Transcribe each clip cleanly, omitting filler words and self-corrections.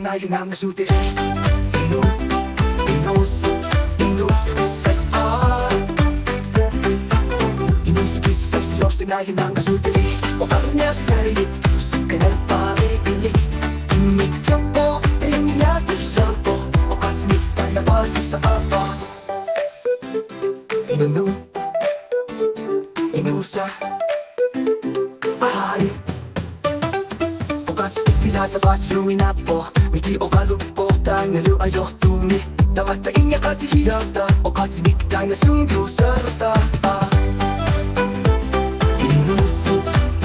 나에게 남겨주듯 이누스 없이 나에게 남겨주듯 오가르냐 살릿 숙간의 밤의 일리 이미 느꼈고 때리니 나를 열고 오가지 밑에 나와서 싸봐 이누사 아하리 오가지 pilasa basi luminapo Miki o kalupo tayo naluayo tumi Dapat na inya katihirata O katsimik tayo na sungyo sa rata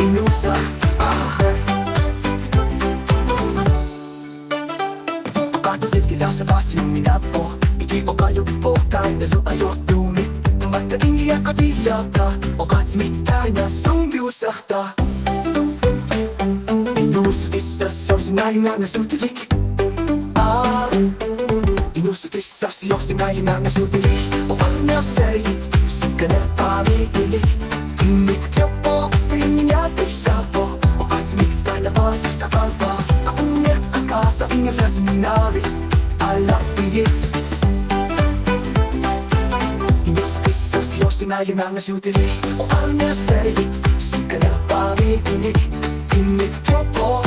Inusa O katsimik pilasa basi luminapo Miki o kalupo tayo naluayo tumi Dapat na inya katihirata O katsimik tayo na sungyo sa rata Isasyosi na nasutulik Isasyosi na nasutulik O ang nasalit Suka na pamipilik Imikya po Pinyate siya po O ang simikta na basa sa kalpa Ako niya akasa Inga seminarit I love the it Isasyosi na nasutulik O ang nasalit Suka na pamipilik Imikya po